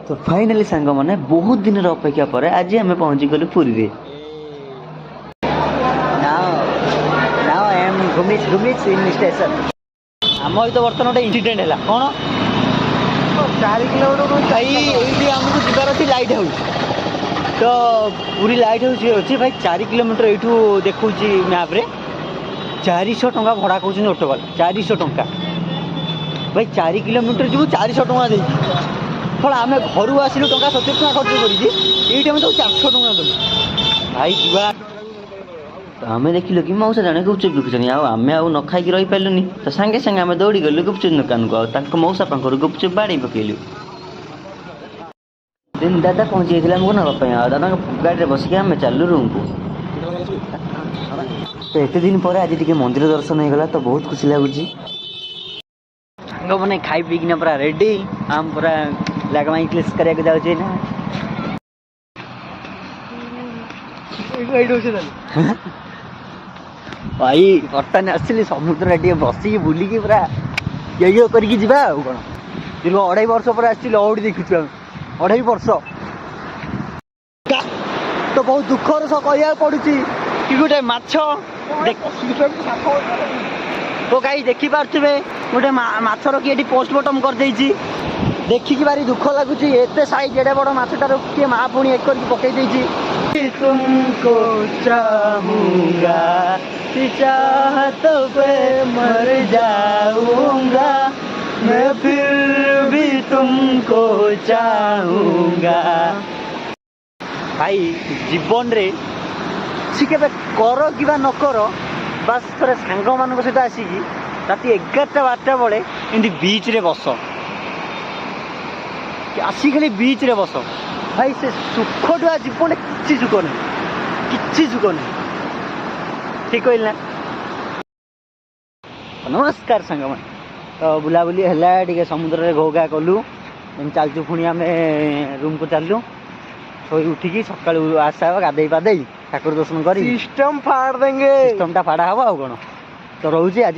तो फाइनाली सांग मैंने बहुत दिन अपेक्षा पर आज आम पहुँची गलु पुरी रे नाउ आई एम घुमिच इन स्टेशन आम तो बर्तमान गोटे इंसिडेंट है कौन 4 किलोमीटर भाई ये आमको जीवार अच्छी लाइट हाउस तो पूरी लाइट हाउस अच्छी भाई 4 किलोमीटर यू देखा मैप्रे 400 टंका भड़ा कहते ऑटो वाला 400 टंका भाई 4 किलोमीटर जीव 400 टंका दे फल आम घर आसलु टंका 70 टंका खर्च कर तो 400 टंका देलु भाई जीवा तो आम देखिल कि मौसा जाने गुपचुप बिकुन आम न खाई रही पार्लुनि तो सांगे सांगे आम दौड़ी गलु गुपचुप दुकान को मौसा पाखर गुपचुप बाड़ी पकेलु दिन दादा पहुँची जाइए ना दादा गाड़ी में बसिक आम चलु रूम को तो एत दिन पर आज टी मंदिर दर्शन होगा तो बहुत खुशी लगुच सांग मैंने खाई पीकिना पूरा रेडी आम पूरा लगा क्लिस कराया जाऊे ना भाई बर्तमान आसली समुद्र टे बसिक बुलिकी पूरा ये करके जा कौन दीर्घ 2.5 वर्ष पर आउट देखुचु आम 2.5 वर्ष तो बहुत दुखर सह कह पड़ू कि गोटे माछ तो कहीं देखिपे गोटे माछर किए पोस्टमार्टम कर देखिकी भारी दुख लगुच एत साइज एडे बड़ माछटार किए माँ पुणी एक पकई तुमको चाहूंगा चाहत पे मर जाऊंगा मैं फिर भी तुमको चाहूंगा भाई जीवन रे के कर कि न कर बास थे सांग मान सहित आसिकी राति 11-12 बेले एमती बीच रे बस आसी खाली बीच रे बस भाई से सुखटुआ जीवन किसी सुख नहीं सुख नहीं ठीक कहल ना नमस्कार सांग मैंने तो बुलाबुली है टे समुद्र में घोघा कलु चलचु पुणी आम रूम को चलु सोई उठिकी सका आशा गाधे पादे ठाकुर दर्शन कर सिस्टम फाड़ देंगे सिस्टमटा फाड़ा हम आउ कौन तो रोचे आज